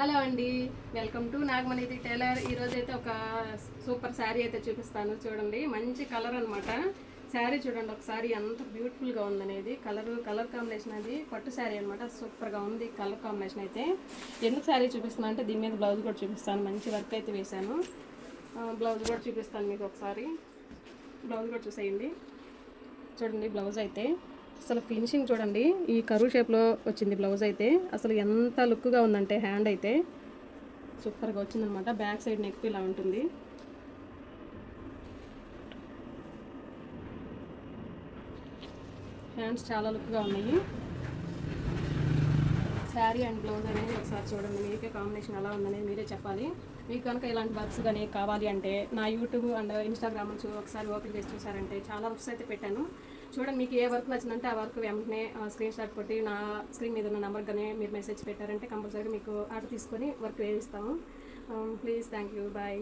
Hello అండి, welcome to Nagamani tailor. ఈరోజు అయితే ఒక సూపర్ శారీ అయితే చూపిస్తాను. చూడండి, మంచి కలర్ అనమాట. శారీ చూడండి ఒకసారి ఎంత బ్యూటిఫుల్గా ఉందనేది. కలర్ కాంబినేషన్ అది పట్టు శారీ అనమాట. సూపర్గా ఉంది కలర్ కాంబినేషన్ అయితే. ఎందుకు శారీ చూపిస్తున్నా అంటే దీని మీద బ్లౌజ్ కూడా చూపిస్తాను. మంచి వర్క్ అయితే వేశాను. బ్లౌజ్ కూడా చూపిస్తాను మీకు ఒకసారి. బ్లౌజ్ కూడా చూసేయండి. చూడండి బ్లౌజ్ అయితే అసలు ఫినిషింగ్ చూడండి. ఈ కరువు షేప్లో వచ్చింది బ్లౌజ్ అయితే. అసలు ఎంత లుక్గా ఉందంటే హ్యాండ్ అయితే సూపర్గా వచ్చిందనమాట. బ్యాక్ సైడ్ నెక్ ఇలా ఉంటుంది. హ్యాండ్స్ చాలా లుక్గా ఉన్నాయి. శారీ అండ్ బ్లౌజ్ అనేది ఒకసారి చూడండి. మీకే కాంబినేషన్ ఎలా ఉందనేది మీరే చెప్పాలి. మీకు కనుక ఇలాంటి వర్క్స్ కానీ కావాలి అంటే నా యూట్యూబ్ అండ్ ఇన్స్టాగ్రామ్ ఒకసారి ఓపెన్ చేసి చూసారంటే చాలా వర్క్స్ అయితే పెట్టాను. చూడండి, మీకు ఏ వర్క్ నచ్చిందంటే ఆ వర్క్ వెంటనే స్క్రీన్ షాట్ కొట్టి నా స్క్రీన్ మీద ఉన్న నెంబర్ కానీ మీరు మెసేజ్ పెట్టారంటే కంపల్సరీగా మీకు ఆర్డర్ తీసుకొని వర్క్ వేయిస్తాము. Please, thank you, bye.